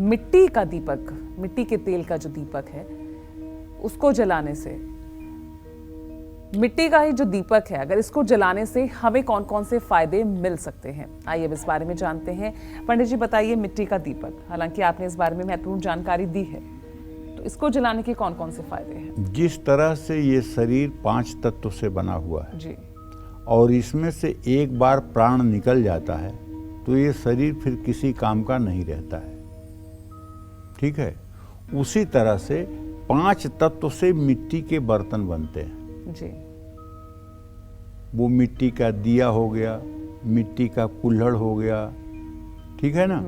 मिट्टी का दीपक, मिट्टी के तेल का जो दीपक है उसको जलाने से, मिट्टी का ही जो दीपक है अगर इसको जलाने से हमें कौन कौन से फायदे मिल सकते हैं, आइए अब इस बारे में जानते हैं। पंडित जी बताइए, मिट्टी का दीपक, हालांकि आपने इस बारे में महत्वपूर्ण जानकारी दी है, तो इसको जलाने के कौन कौन से फायदे हैं? जिस तरह से ये शरीर 5 तत्व से बना हुआ है जी, और इसमें से एक बार प्राण निकल जाता है तो ये शरीर फिर किसी काम का नहीं रहता है, ठीक है। उसी तरह से 5 तत्व से मिट्टी के बर्तन बनते हैं। जी, वो मिट्टी का दिया हो गया, मिट्टी का कुल्हड़ हो गया, ठीक है ना।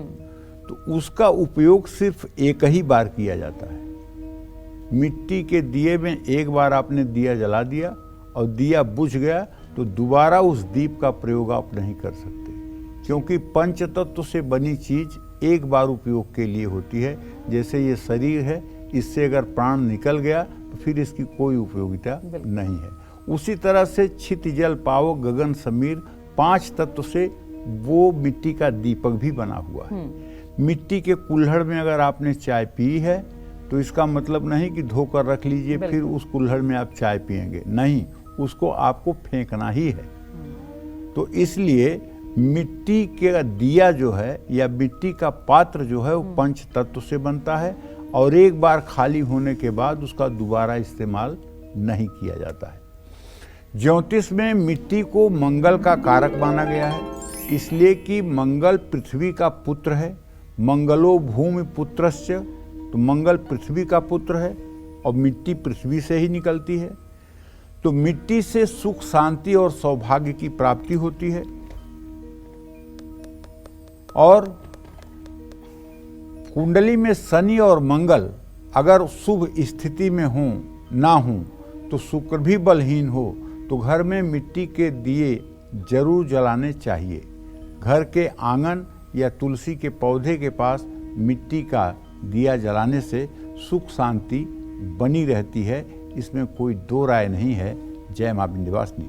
तो उसका उपयोग सिर्फ एक ही बार किया जाता है। मिट्टी के दिए में एक बार आपने दिया जला दिया और दिया बुझ गया तो दोबारा उस दीप का प्रयोग आप नहीं कर सकते, क्योंकि पंच तत्व से बनी चीज एक बार उपयोग के लिए होती है। जैसे ये शरीर है, इससे अगर प्राण निकल गया तो फिर इसकी कोई उपयोगिता नहीं है। उसी तरह से छित जल पावक गगन समीर 5 तत्व से वो मिट्टी का दीपक भी बना हुआ है। मिट्टी के कुल्हड़ में अगर आपने चाय पी है तो इसका मतलब नहीं कि धोकर रख लीजिए फिर उस कुल्हड़ में आप चाय पिएंगे, नहीं, उसको आपको फेंकना ही है। तो इसलिए मिट्टी का दिया जो है या मिट्टी का पात्र जो है वो पंच तत्व से बनता है और एक बार खाली होने के बाद उसका दोबारा इस्तेमाल नहीं किया जाता है। ज्योतिष में मिट्टी को मंगल का कारक माना गया है, इसलिए कि मंगल पृथ्वी का पुत्र है। मंगलो भूमि पुत्रस्य, तो मंगल पृथ्वी का पुत्र है और मिट्टी पृथ्वी से ही निकलती है। तो मिट्टी से सुख शांति और सौभाग्य की प्राप्ति होती है। और कुंडली में शनि और मंगल अगर शुभ स्थिति में हों ना हों तो शुक्र भी बलहीन हो तो घर में मिट्टी के दिए जरूर जलाने चाहिए। घर के आंगन या तुलसी के पौधे के पास मिट्टी का दिया जलाने से सुख शांति बनी रहती है, इसमें कोई दो राय नहीं है। जय मां विंध्यवासिनी।